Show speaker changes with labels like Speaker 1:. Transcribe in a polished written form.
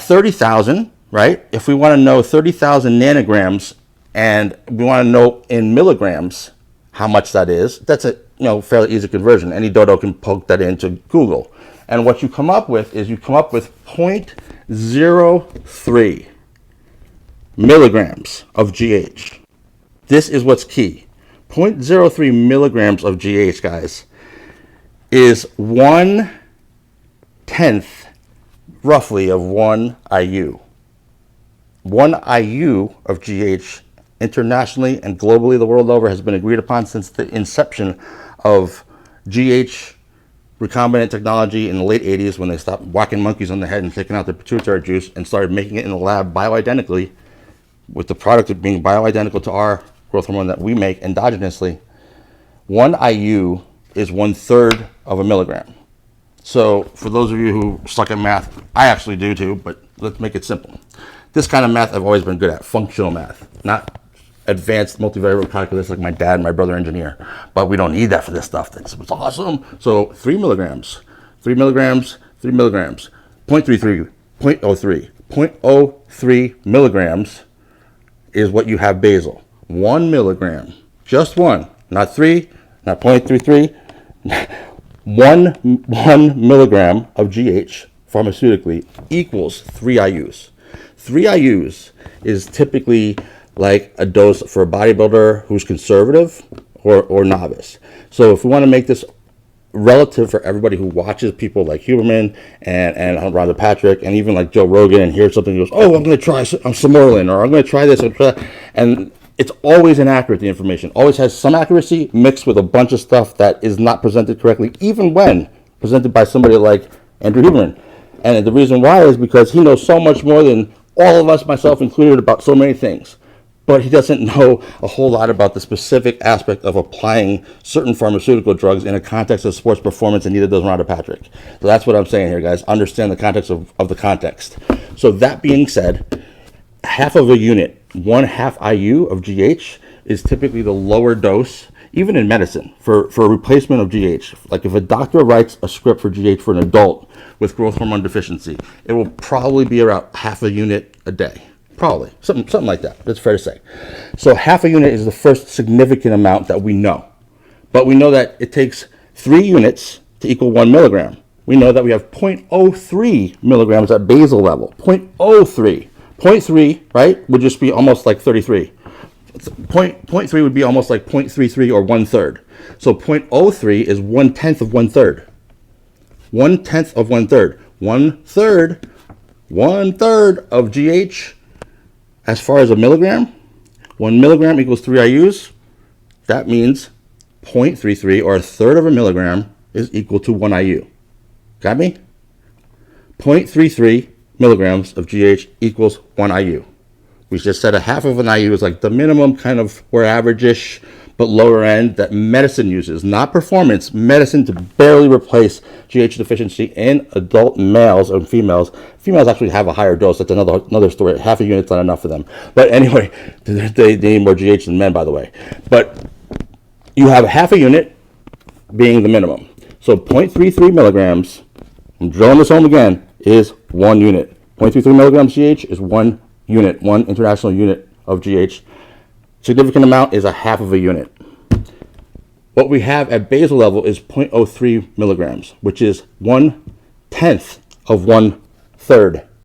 Speaker 1: 30,000, right? If we want to know 30,000 nanograms and we want to know in milligrams how much that is, that's a fairly easy conversion. Any dodo can poke that into Google. And what you come up with is 0.03 milligrams of GH. This is what's key. 0.03 milligrams of GH, guys, is 1/10 roughly of 1 IU. 1 IU of GH internationally and globally the world over has been agreed upon since the inception of GH recombinant technology in the late 80s, when they stopped whacking monkeys on the head and taking out the pituitary juice and started making it in the lab bioidentically, with the product being bioidentical to our growth hormone that we make endogenously. 1 IU is 1/3 of a milligram. So for those of you who suck at math, I actually do too, but let's make it simple. This kind of math I've always been good at, functional math, not advanced multivariable calculus like my dad and my brother engineer. But we don't need that for this stuff. That's awesome. So 3 milligrams, 3 milligrams, 3 milligrams, 0.33, 0.03, 0.03 milligrams is what you have basal. 1 milligram, just one, not 3, not 0.33, 1 milligram of GH pharmaceutically equals 3 IUs. 3 IUs is typically like a dose for a bodybuilder who's conservative or novice. So if we want to make this relative for everybody who watches people like Huberman and Rhonda Patrick and even like Joe Rogan and hears something and goes, oh, I'm going to try Samorlin, or I'm going to try this, and it's always inaccurate. The information always has some accuracy mixed with a bunch of stuff that is not presented correctly, even when presented by somebody like Andrew Huberman. And the reason why is because he knows so much more than all of us, myself included, about so many things. But he doesn't know a whole lot about the specific aspect of applying certain pharmaceutical drugs in a context of sports performance, and neither does Rhonda Patrick. So that's what I'm saying here, guys. Understand the context of the context. So that being said, half of a unit, 1/2 IU of GH is typically the lower dose, even in medicine, for a replacement of GH. Like if a doctor writes a script for GH for an adult with growth hormone deficiency, it will probably be around half a unit a day. Probably, something like that. That's fair to say. So half a unit is the first significant amount that we know. But we know that it takes 3 units to equal 1 milligram. We know that we have 0.03 milligrams at basal level. 0.03. 0.3, right, would just be almost like 33. 0.3 would be almost like 0.33 or 1/3. So 0.03 is 1/10 of 1/3. 1/10 of 1/3. 1/3 of GH. As far as a milligram, 1 milligram equals 3 IUs. That means 0.33 or 1/3 of a milligram is equal to 1 IU. Got me? 0.33 milligrams of GH equals 1 IU. We just said a half of an IU is like the minimum, kind of where average-ish, but lower end that medicine uses, not performance, medicine to barely replace GH deficiency in adult males and females. Females actually have a higher dose. That's another story. Half a unit's not enough for them. But anyway, they need more GH than men, by the way. But you have half a unit being the minimum. So 0.33 milligrams, I'm drilling this home again, is 1 unit. 0.33 milligrams GH is 1 unit, 1 international unit of GH. Significant amount is a half of a unit. What we have at basal level is 0.03 milligrams, which is 1/10 of 1/3